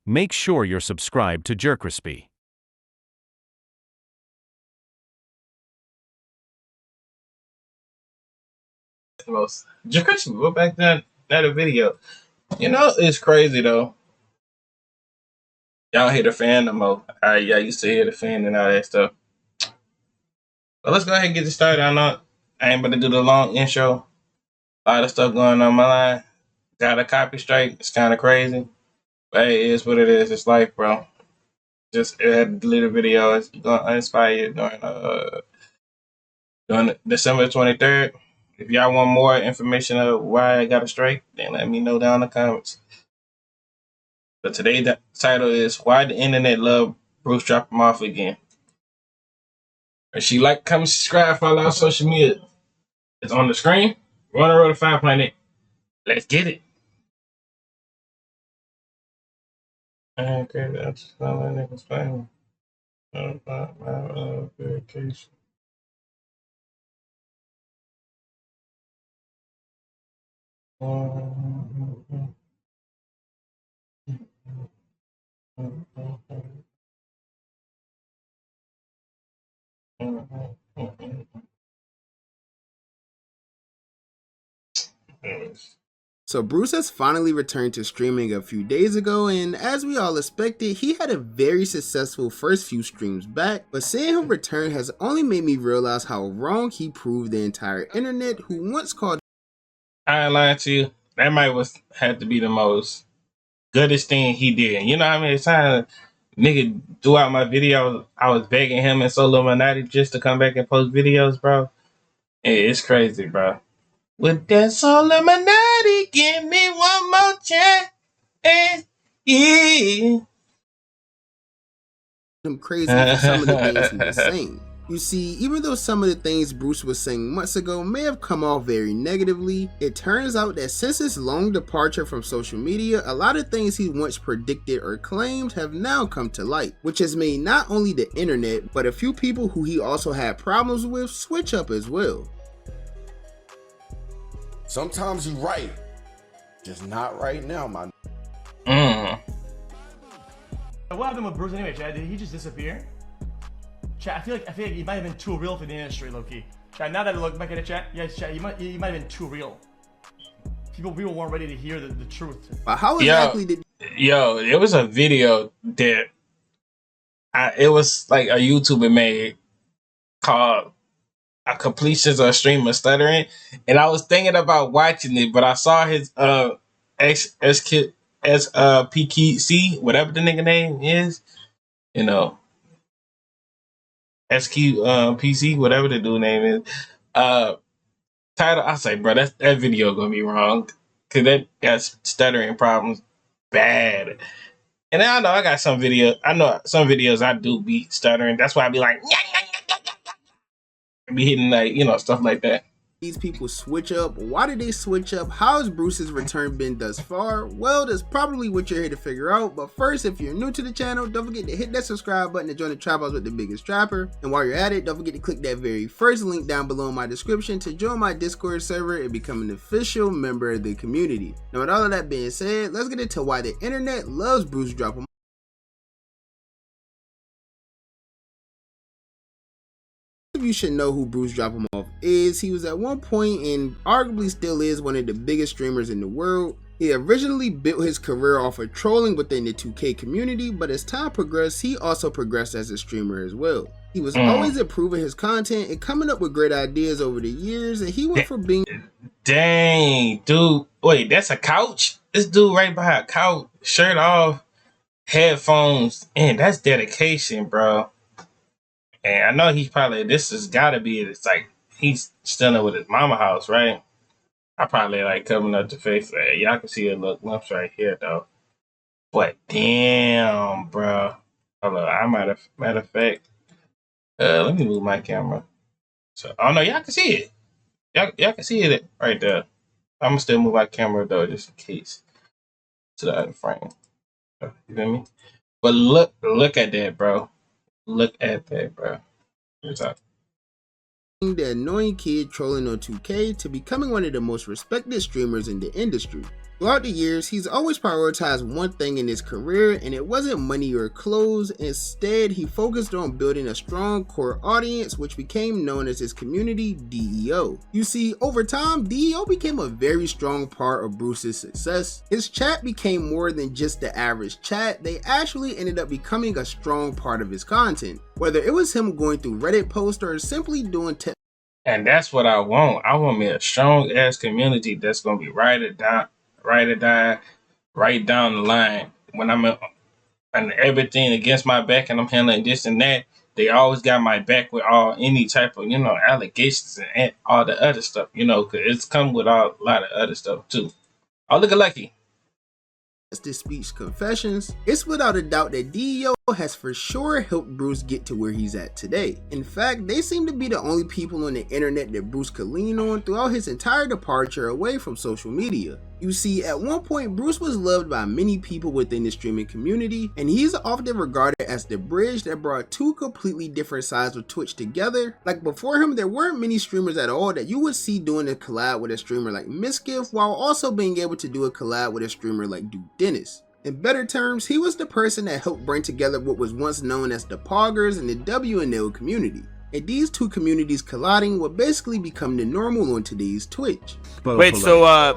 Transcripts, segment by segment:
Make sure you're subscribed to JerCrispy. JerCrispy, go back to that video. You know, it's crazy though. Y'all hear the fan no more. Y'all used to hear the fan and all that stuff. But let's go ahead and get this started. I ain't about to do the long intro. A lot of stuff going on my line. Got a copy strike. It's kind of crazy. But hey, it is what it is. It's life, bro. Just it had to delete a video. It's going uninspired during December 23rd. If y'all want more information of why I got a strike, then let me know down in the comments. But today the title is Why the Internet Love BruceDropEmOff Again. If she like, comment, subscribe, follow our social media. It's on the screen. We're on the road to 500. Let's get it. Okay, that's how my niggas playing. About my vacation. So Bruce has finally returned to streaming a few days ago, and as we all expected, he had a very successful first few streams back, but seeing him return has only made me realize how wrong he proved the entire internet, who once called— I ain't lying to you. That might had to be the most goodest thing he did. You know how many times nigga throughout my videos I was begging him and Solo Illuminati just to come back and post videos, bro. It's crazy, bro. With that Solo Illuminati, give me one more chance. Yeah. him crazy for some of the things he was saying. You see, even though some of the things Bruce was saying months ago may have come off very negatively, it turns out that since his long departure from social media, a lot of things he once predicted or claimed have now come to light, which has made not only the internet, but a few people who he also had problems with switch up as well. Sometimes you're right, just not right now, my. What happened with Bruce anyway, Chad? Did he just disappear? Chad, I feel like he might have been too real for the industry, low-key. Chad, now that I look back at it, Chad, yes, Chad, he might have been too real. People weren't ready to hear the truth. But how exactly did— Yo, it was a video that it was like a YouTuber made called "A Completions of Streamer Stuttering," and I was thinking about watching it, but I saw his PKC, whatever the nigga name is, you know, SQ whatever the dude name is. Title, I say, bro, that video gonna be wrong, cause that got stuttering problems bad. And I know I got some videos. I know some videos I do be stuttering. That's why I be like, be hitting like, you know, stuff like that. these people switch up? Why did they switch up? How has Bruce's return been thus far? Well, that's probably what you're here to figure out. But first, if you're new to the channel, don't forget to hit that subscribe button to join the Trap House with the biggest trapper. And while you're at it, don't forget to click that very first link down below in my description to join my Discord server and become an official member of the community. Now, with all of that being said, let's get into why the internet loves BruceDropEmOff. You should know who BruceDropEmOff is. He was at one point and arguably still is one of the biggest streamers in the world. He originally built his career off of trolling within the 2K community, but as time progressed, he also progressed as a streamer as well. He was always improving his content and coming up with great ideas over the years, and he went from being— Dang, dude. Wait, that's a couch? This dude right behind a couch, shirt off, headphones, and that's dedication, bro. And I know he's probably, this has got to be, it's like, he's still with his mama house, right? I probably like coming up to face that. Y'all can see a little glimpse right here, though. But damn, bro. Hold on, I matter of fact, let me move my camera. So, oh no, y'all can see it. Y'all can see it right there. I'm gonna still move my camera though, just in case, to the other frame. You feel me? But look at that, bro. Look at that, bro. What's up? the annoying kid trolling on 2K to becoming one of the most respected streamers in the industry. Throughout the years, he's always prioritized one thing in his career, and it wasn't money or clothes. Instead, he focused on building a strong core audience, which became known as his community, DEO. You see, over time, DEO became a very strong part of Bruce's success. His chat became more than just the average chat, they actually ended up becoming a strong part of his content. Whether it was him going through Reddit posts or simply doing And that's what I want. I want me a strong ass community that's gonna be right down the line. When I'm and everything against my back and I'm handling this and that, they always got my back with any type of, allegations and all the other stuff, because it's come with a lot of other stuff too. Oh, look at Lucky. this speech confessions, it's without a doubt that DEO has for sure helped Bruce get to where he's at today. In fact, they seem to be the only people on the internet that Bruce could lean on throughout his entire departure away from social media. You see, at one point, Bruce was loved by many people within the streaming community, and he's often regarded as the bridge that brought two completely different sides of Twitch together. Like before him, there weren't many streamers at all that you would see doing a collab with a streamer like Misgift, while also being able to do a collab with a streamer like Duke Dennis. In better terms, he was the person that helped bring together what was once known as the Poggers and the WNL community. And these two communities colliding would basically become the normal on today's Twitch. Wait, so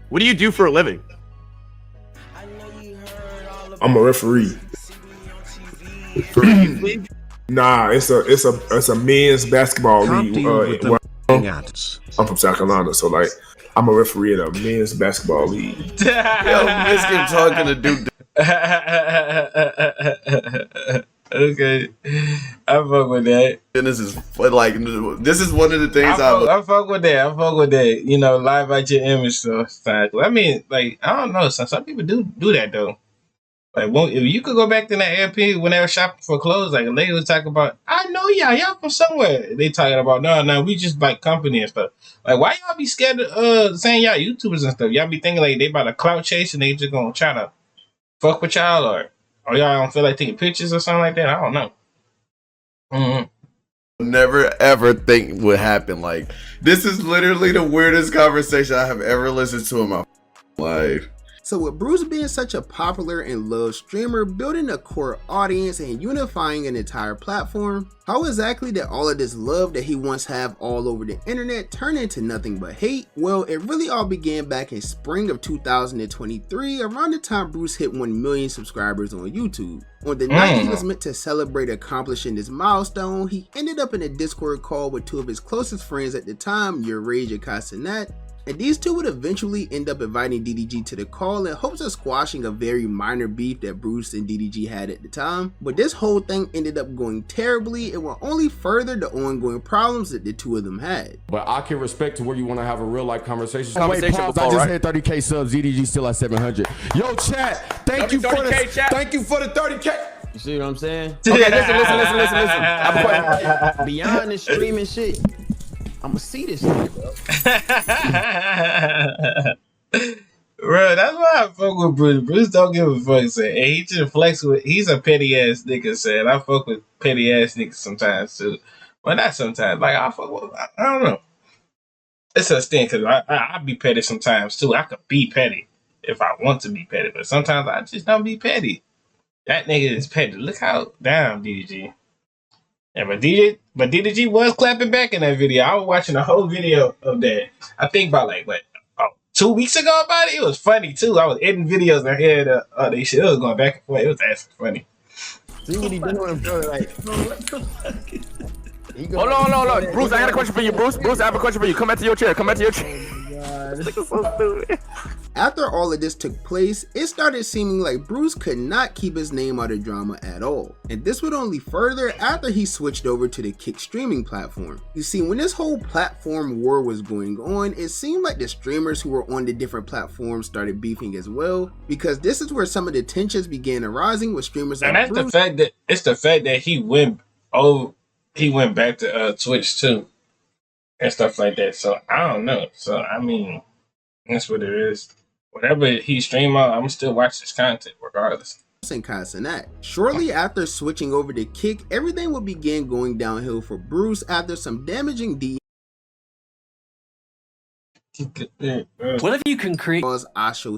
what do you do for a living? I'm a referee. Nah, it's a men's basketball league. I'm from South Carolina, so like I'm a referee in a men's basketball league. Yo, Biscuit talking to Duke. Okay, I fuck with that. And this is like, this is one of the things I fuck with that. Lie about your image stuff. I mean, like, I don't know. Some people do that though. Like, if you could go back to that LP when they were shopping for clothes, like a lady was talking about, I know y'all from somewhere. They talking about, no, we just like company and stuff. Like, why y'all be scared of saying y'all YouTubers and stuff? Y'all be thinking like they about a clout chase and they just gonna try to fuck with y'all, or y'all don't feel like taking pictures or something like that? I don't know. never ever think would happen. Like, this is literally the weirdest conversation I have ever listened to in my life. So with Bruce being such a popular and loved streamer, building a core audience and unifying an entire platform, how exactly did all of this love that he once had all over the internet turn into nothing but hate? Well, it really all began back in spring of 2023, around the time Bruce hit 1 million subscribers on YouTube. On the night he was meant to celebrate accomplishing this milestone, he ended up in a Discord call with two of his closest friends at the time, Rage and Castanet. And these two would eventually end up inviting DDG to the call in hopes of squashing a very minor beef that Bruce and DDG had at the time. But this whole thing ended up going terribly and will only further the ongoing problems that the two of them had. But I can respect to where you want to have a real life conversation. Conversation Wait, pause. before, I just had 30K subs. DDG still at 700. Yo, chat. Thank you for the 30K. You see what I'm saying? Okay, listen. I have a question. Beyond the streaming shit, I'ma see this thing, bro. Bro, that's why I fuck with Bruce. Bruce don't give a fuck, saying, and he just flex with. He's a petty ass nigga, saying I fuck with petty ass niggas sometimes too. Well, not sometimes. Like I fuck with. I don't know. It's a thing because I be petty sometimes too. I could be petty if I want to be petty, but sometimes I just don't be petty. That nigga is petty. Look how down DDG. Yeah, but DDG was clapping back in that video. I was watching the whole video of that. I think about 2 weeks ago about it. It was funny too. I was editing videos and I heard they shit. It was going back and forth. It was actually funny. See what he doing, bro? Like, what the fuck? Hold on. Bruce, I got a question for you. Bruce, I have a question for you. Come back to your chair. This is so stupid. After all of this took place, it started seeming like Bruce could not keep his name out of drama at all. And this would only further after he switched over to the Kick streaming platform. You see, when this whole platform war was going on, it seemed like the streamers who were on the different platforms started beefing as well, because this is where some of the tensions began arising with streamers like Bruce. And that's the fact that he went back to Twitch too and stuff like that. So I don't know. So I mean, that's what it is. Whatever he stream out, I'm still watch his content regardless. And Castanet. Shortly after switching over to Kick, everything would begin going downhill for Bruce after some damaging What if you can create? I show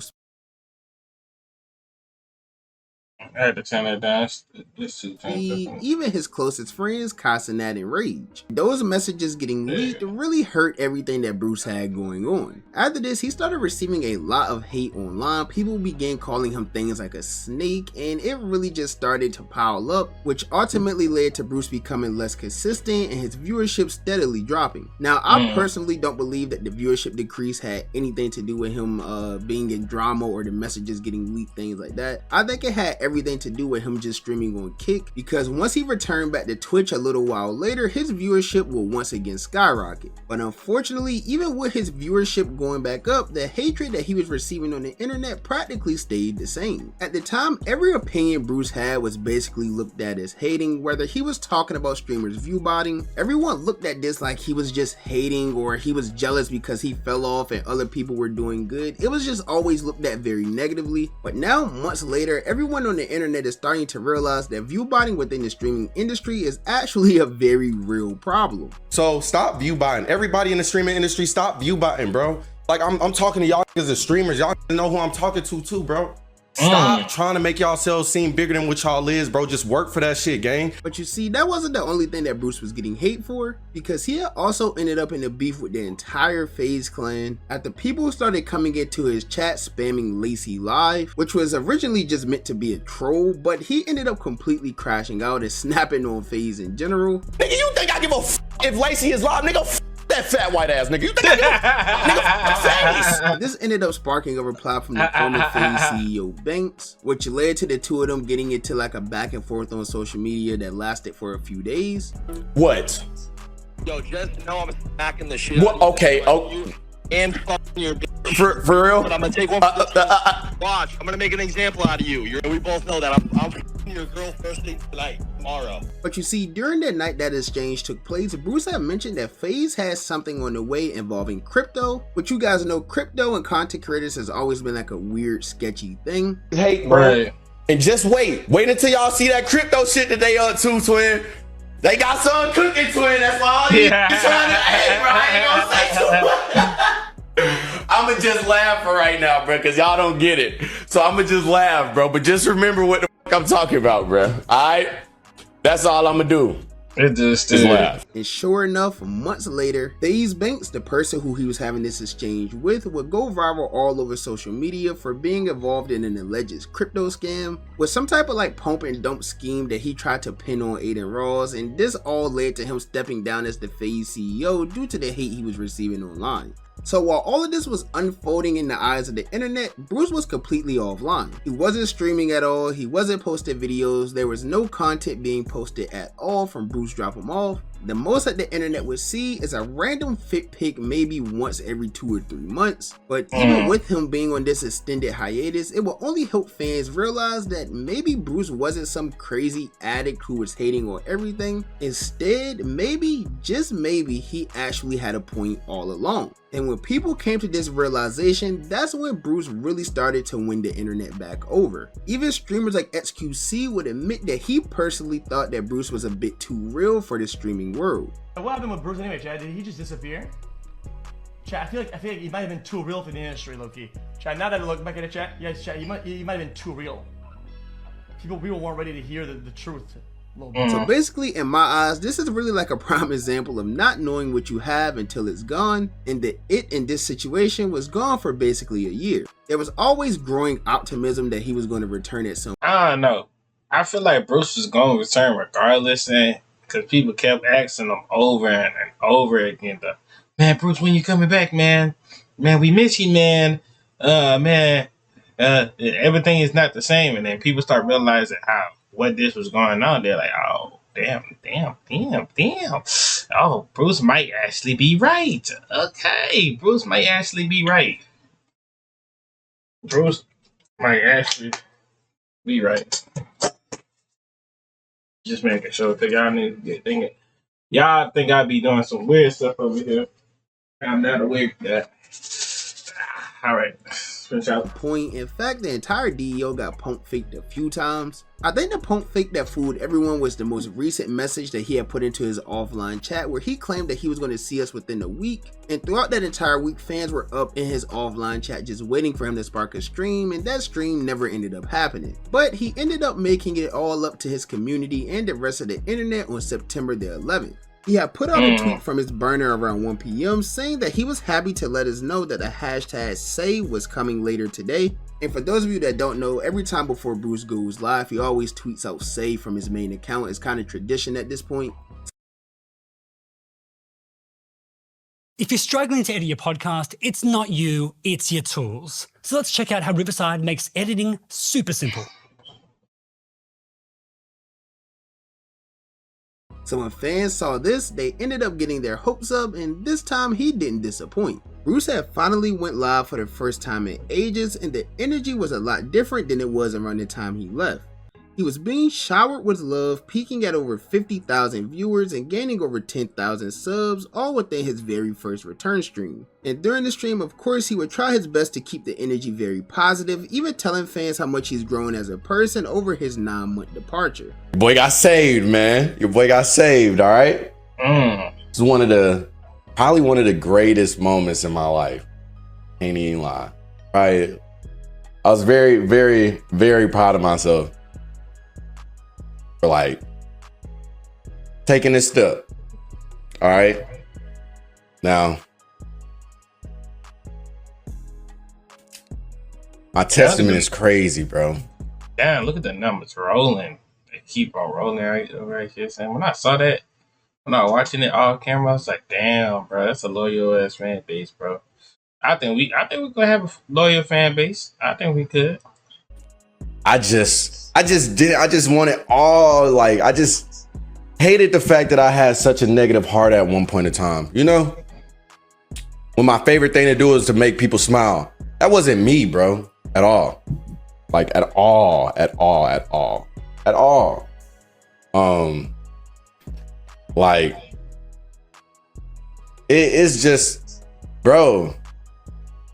I had to turn that down. This too turned Even his closest friends cussing that in rage. Those messages getting leaked really hurt everything that Bruce had going on. After this, he started receiving a lot of hate online. People began calling him things like a snake, and it really just started to pile up, which ultimately led to Bruce becoming less consistent and his viewership steadily dropping. Now, I personally don't believe that the viewership decrease had anything to do with him being in drama or the messages getting leaked, things like that. I think it had everything to do with him just streaming on Kick, because once he returned back to Twitch a little while later, his viewership will once again skyrocket. But unfortunately, even with his viewership going back up, the hatred that he was receiving on the internet practically stayed the same. At the time, every opinion Bruce had was basically looked at as hating, whether he was talking about streamers view botting. Everyone looked at this like he was just hating or he was jealous because he fell off and other people were doing good. It was just always looked at very negatively. But now, months later, everyone on the internet is starting to realize that view botting within the streaming industry is actually a very real problem. So stop view botting. Everybody in the streaming industry, stop view botting, bro. Like I'm talking to y'all as streamers. Y'all know who I'm talking to too, bro. Stop trying to make yourselves seem bigger than what y'all is, bro. Just work for that shit, gang. But you see, that wasn't the only thing that Bruce was getting hate for, because he had also ended up in a beef with the entire FaZe clan after people started coming into his chat spamming Lacey Live, which was originally just meant to be a troll, but he ended up completely crashing out and snapping on FaZe in general. Nigga, you think I give a f if Lacey is live, nigga? That fat white ass nigga. You think I This ended up sparking a reply from the former FaZe CEO Banks, which led to the two of them getting into like a back and forth on social media that lasted for a few days. What? Yo, just know I'm smacking the shit. What? Okay. Oh. And fucking your bitch. For real? But I'm gonna take one. Watch. I'm gonna make an example out of you. We both know that I'm fucking your girl first thing tonight, tomorrow. But you see, during that night that exchange took place, Bruce had mentioned that FaZe has something on the way involving crypto, which you guys know crypto and content creators has always been like a weird, sketchy thing. Hey, bro. And just wait until y'all see that crypto shit that they up to, twin. They got some cooking, twin. That's why you trying to. Hey, bro, I ain't gonna say too much. I'ma just laugh for right now, bro, because y'all don't get it. So I'ma just laugh, bro. But just remember what the fuck I'm talking about, bro. Alright? That's all I'ma do. Just laugh. And sure enough, months later, FaZe Banks, the person who he was having this exchange with, would go viral all over social media for being involved in an alleged crypto scam with some type of like pump and dump scheme that he tried to pin on Aiden Ross, and this all led to him stepping down as the FaZe CEO due to the hate he was receiving online. So while all of this was unfolding in the eyes of the internet, Bruce was completely offline. He wasn't streaming at all, he wasn't posting videos, there was no content being posted at all from BruceDropEmOff. The most that the internet would see is a random fit pic maybe once every 2 or 3 months. But even with him being on this extended hiatus, it will only help fans realize that maybe Bruce wasn't some crazy addict who was hating on everything. Instead, maybe, just maybe, he actually had a point all along. And when people came to this realization, that's when Bruce really started to win the internet back over. Even streamers like XQC would admit that he personally thought that Bruce was a bit too real for the streaming world. What happened with Bruce anyway, Chad? Did he just disappear? Chad, I feel like he might have been too real for the industry, low-key. Chad, now that I look back at it, Chad, yeah, Chad, he might have been too real. People weren't ready to hear the truth. So basically, in my eyes, this is really like a prime example of not knowing what you have until it's gone, and that it in this situation was gone for basically a year. There was always growing optimism that he was going to return at some. I don't know. I feel like Bruce was going to return regardless, and because people kept asking him over and over again, man, Bruce, when you coming back, man? Man, we miss you, man. Everything is not the same, and then people start realizing what this was going on. They're like, oh, damn. Oh, Bruce might actually be right. Okay, Bruce might actually be right. Bruce might actually be right. Just making sure, because y'all need to get thinking. Y'all think I be doing some weird stuff over here. I'm not aware of that. All right. Finish out. Point. In fact, the entire DEO got pump faked a few times. I think the pump fake that fooled everyone was the most recent message that he had put into his offline chat, where he claimed that he was going to see us within a week. And throughout that entire week, fans were up in his offline chat just waiting for him to spark a stream, and that stream never ended up happening. But he ended up making it all up to his community and the rest of the internet on September the 11th. He had put out a tweet from his burner around 1 p.m. saying that he was happy to let us know that the hashtag say was coming later today. And for those of you that don't know, every time before Bruce goes live, he always tweets out say from his main account. It's kind of tradition at this point. If you're struggling to edit your podcast, it's not you, it's your tools. So let's check out how Riverside makes editing super simple. So when fans saw this, they ended up getting their hopes up, and this time he didn't disappoint. Bruce had finally went live for the first time in ages, and the energy was a lot different than it was around the time he left. He was being showered with love, peaking at over 50,000 viewers and gaining over 10,000 subs, all within his very first return stream. And during the stream, of course, he would try his best to keep the energy very positive, even telling fans how much he's grown as a person over his 9-month departure. Your boy got saved, man. Your boy got saved, all right? It's probably one of the greatest moments in my life. Ain't even lie. Right? I was very, very, very proud of myself for like taking this step. All right. Now, my testament is crazy, bro. Damn, look at the numbers rolling. They keep on rolling right here. Saying when I saw that, when I was watching it off camera, I was like, damn, bro, that's a loyal ass fan base, bro. I think we could have a loyal fan base. I think we could. I just wanted all, like, I just hated the fact that I had such a negative heart at one point in time. You know, when my favorite thing to do is to make people smile. That wasn't me, bro, at all. Like, at all. Like, it's just, bro,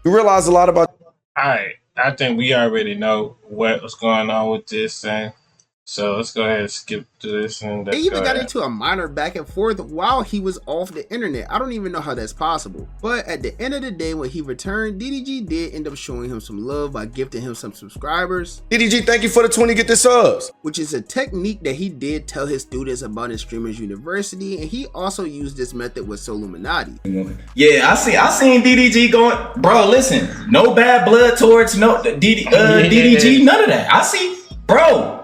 you realize a lot about. All right. I think we already know what's going on with this thing. So let's go ahead and skip to this. And they even got into a minor back and forth while he was off the internet. I don't even know how that's possible. But at the end of the day, when he returned, DDG did end up showing him some love by gifting him some subscribers. DDG, thank you for the 20 get the subs. Which is a technique that he did tell his students about in Streamers University, and he also used this method with Soluminati. Yeah, I seen DDG going, bro, listen, no bad blood towards DDG, none of that. I see, bro.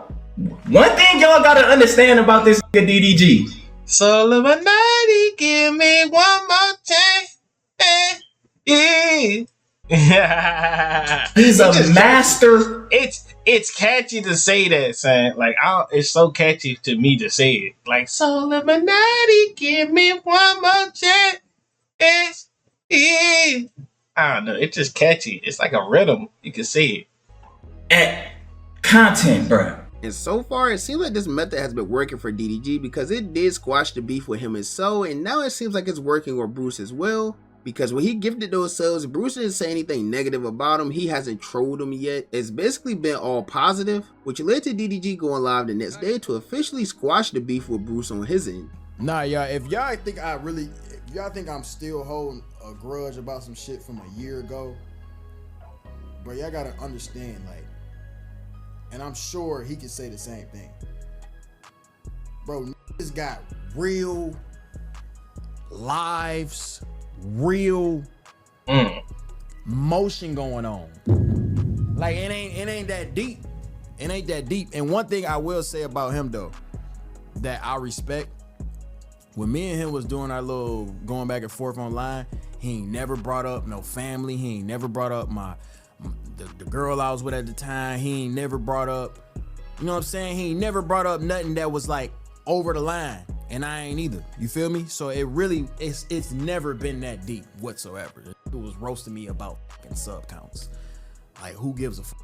One thing y'all gotta understand about this DDG. Soluminati, give me one more chance. Yeah. He's a master. It's catchy to say that, son. Like, it's so catchy to me to say it. Like, Soluminati, give me one more chance. I don't know. It's just catchy. It's like a rhythm. You can say it. At content, bro. And so far, it seems like this method has been working for DDG because it did squash the beef with him and So, and now it seems like it's working with Bruce as well. Because when he gifted those subs, Bruce didn't say anything negative about him. He hasn't trolled him yet. It's basically been all positive, which led to DDG going live the next day to officially squash the beef with Bruce on his end. Nah, y'all, if y'all think I'm still holding a grudge about some shit from a year ago, but y'all gotta understand, like, and I'm sure he could say the same thing. Bro, niggas got real lives, real motion going on. Like, it ain't that deep. It ain't that deep. And one thing I will say about him though, that I respect, when me and him was doing our little going back and forth online, he ain't never brought up no family. He ain't never brought up the girl I was with at the time. He ain't never brought up, you know what I'm saying? He ain't never brought up nothing that was like over the line, and I ain't either. You feel me? So it really, it's never been that deep whatsoever. It was roasting me about fucking sub counts. Like, who gives a fuck?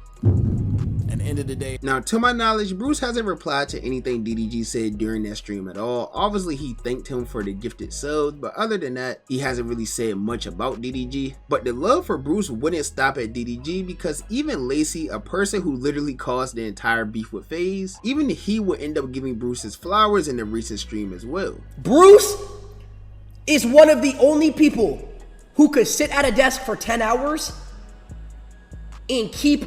At the end of the day, now to my knowledge, Bruce hasn't replied to anything DDG said during that stream at all. Obviously he thanked him for the gifted subs, but other than that, he hasn't really said much about DDG. But the love for Bruce wouldn't stop at DDG, because even Lacey, a person who literally caused the entire beef with FaZe, even he would end up giving Bruce his flowers in the recent stream as well. Bruce is one of the only people who could sit at a desk for 10 hours and keep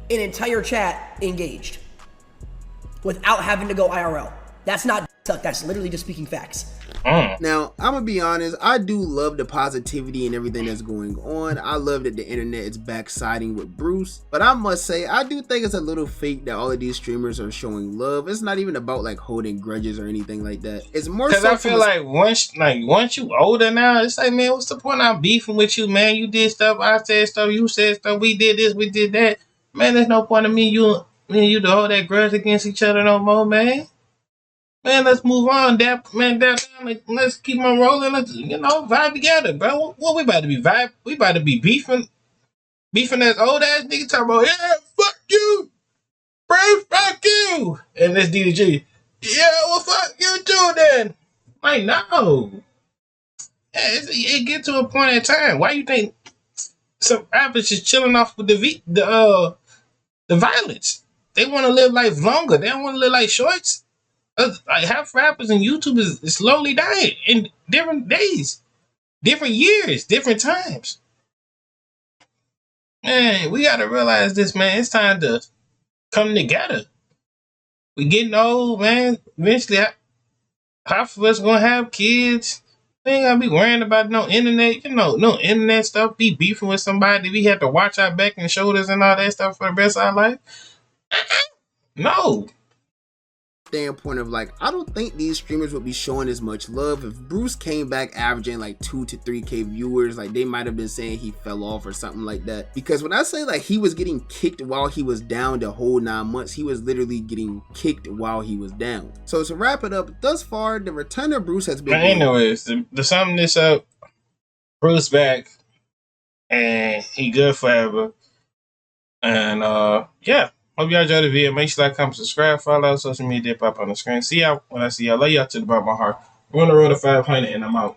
an entire chat engaged without having to go IRL. That's not suck, that's literally just speaking facts. Now, I'm gonna be honest, I do love the positivity and everything that's going on. I love that the internet is back siding with Bruce, but I must say, I do think it's a little fake that all of these streamers are showing love. It's not even about like holding grudges or anything like that. It's more because so I feel like once you older now, it's like, man, what's the point of beefing with you, man? You did stuff, I said stuff, you said stuff, we did this, we did that. Man, there's no point of me and you to hold that grudge against each other no more, man. Man, let's move on. Let's keep on rolling. Let's, vibe together, bro. What we about to be vibe? We about to be beefing as old ass nigga talking about, yeah, fuck you, bro, fuck you. And this DDG, yeah, well, fuck you too then. Like, no. Yeah, it get to a point in time. Why you think some rappers just chilling off with the violence? They want to live life longer. They don't want to live like shorts. Like half rappers and YouTube is slowly dying in different days, different years, different times. Man, we gotta realize this, man. It's time to come together. We getting old, man. Eventually, half of us gonna have kids. We ain't gotta be worrying about no internet, no internet stuff. Be beefing with somebody. We have to watch our back and shoulders and all that stuff for the rest of our life. No. Standpoint of like, I don't think these streamers would be showing as much love if Bruce came back averaging like 2 to 3K viewers. Like, they might have been saying he fell off or something like that, because when I say like he was getting kicked while he was down the whole 9 months, he was literally getting kicked while he was down. So to wrap it up, thus far the return of Bruce has been anyways, to sum this up, Bruce back and he good forever. And yeah, hope y'all enjoyed the video. Make sure you like, comment, subscribe, follow social media, pop on the screen. See y'all when I see y'all. Love y'all to the bottom of my heart. We're on the road to 500 and I'm out.